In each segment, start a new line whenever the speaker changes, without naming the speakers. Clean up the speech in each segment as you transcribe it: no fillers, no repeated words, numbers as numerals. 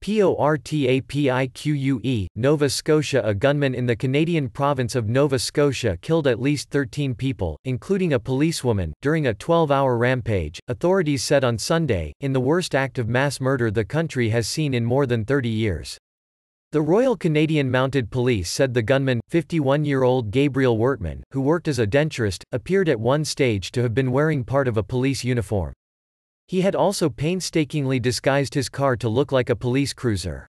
Portapique, Nova Scotia. A gunman in the Canadian province of Nova Scotia killed at least 13 people, including a policewoman, during a 12-hour rampage, authorities said on Sunday, in the worst act of mass murder the country has seen in more than 30 years. The Royal Canadian Mounted Police said the gunman, 51-year-old Gabriel Wortman, who worked as a denturist, appeared at one stage to have been wearing part of a police uniform. He had also painstakingly disguised his car to look like a police cruiser.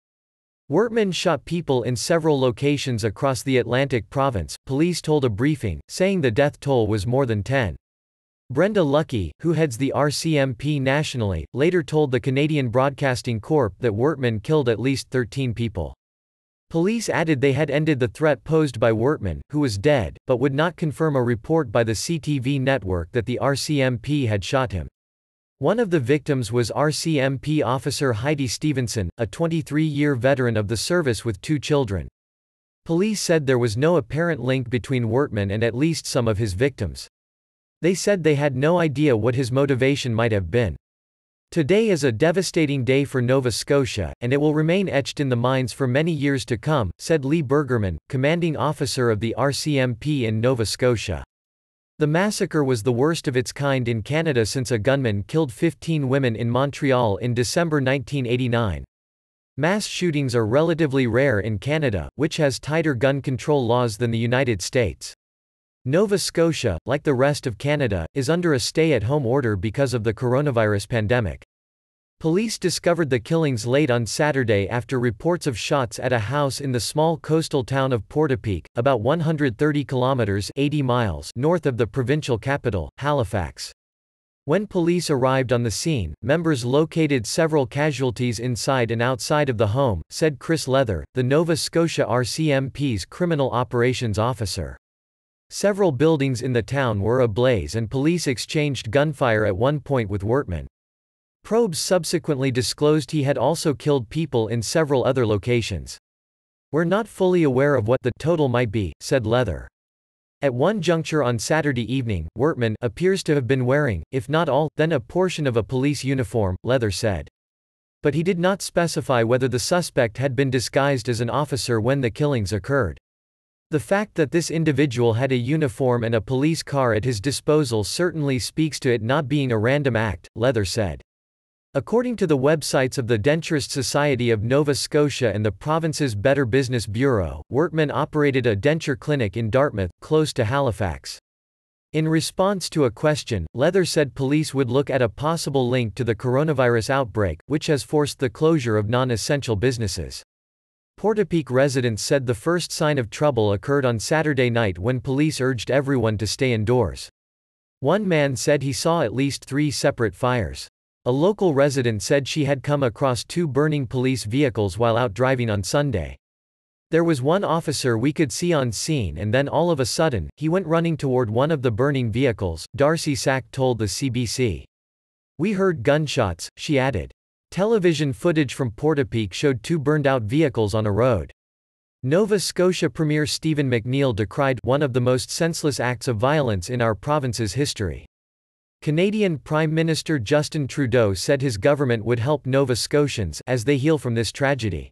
Wortman shot people in several locations across the Atlantic province, police told a briefing, saying the death toll was more than 10. Brenda Lucki, who heads the RCMP nationally, later told the Canadian Broadcasting Corp that Wortman killed at least 13 people. Police added they had ended the threat posed by Wortman, who was dead, but would not confirm a report by the CTV network that the RCMP had shot him. One of the victims was RCMP officer Heidi Stevenson, a 23-year veteran of the service with 2 children. Police said there was no apparent link between Wortman and at least some of his victims. They said they had no idea what his motivation might have been. Today is a devastating day for Nova Scotia, and it will remain etched in the minds for many years to come, said Lee Bergerman, commanding officer of the RCMP in Nova Scotia. The massacre was the worst of its kind in Canada since a gunman killed 15 women in Montreal in December 1989. Mass shootings are relatively rare in Canada, which has tighter gun control laws than the United States. Nova Scotia, like the rest of Canada, is under a stay-at-home order because of the coronavirus pandemic. Police discovered the killings late on Saturday after reports of shots at a house in the small coastal town of Portapique, about 130 kilometers (80 miles) north of the provincial capital, Halifax. When police arrived on the scene, members located several casualties inside and outside of the home, said Chris Leather, the Nova Scotia RCMP's criminal operations officer. Several buildings in the town were ablaze and police exchanged gunfire at one point with Wortman. Probes subsequently disclosed he had also killed people in several other locations. "We're not fully aware of what the total might be," said Leather. At one juncture on Saturday evening, Wortman appears to have been wearing, if not all, then a portion of a police uniform, Leather said. But he did not specify whether the suspect had been disguised as an officer when the killings occurred. The fact that this individual had a uniform and a police car at his disposal certainly speaks to it not being a random act, Leather said. According to the websites of the Denturist Society of Nova Scotia and the province's Better Business Bureau, Wortman operated a denture clinic in Dartmouth, close to Halifax. In response to a question, Leather said police would look at a possible link to the coronavirus outbreak, which has forced the closure of non-essential businesses. Portapique residents said the first sign of trouble occurred on Saturday night when police urged everyone to stay indoors. One man said he saw at least 3 separate fires. A local resident said she had come across 2 burning police vehicles while out driving on Sunday. "There was one officer we could see on scene and then all of a sudden, he went running toward one of the burning vehicles," Darcy Sack told the CBC. "We heard gunshots," she added. Television footage from Portapique showed 2 burned-out vehicles on a road. Nova Scotia Premier Stephen McNeil decried "one of the most senseless acts of violence in our province's history." Canadian Prime Minister Justin Trudeau said his government would help Nova Scotians as they heal from this tragedy.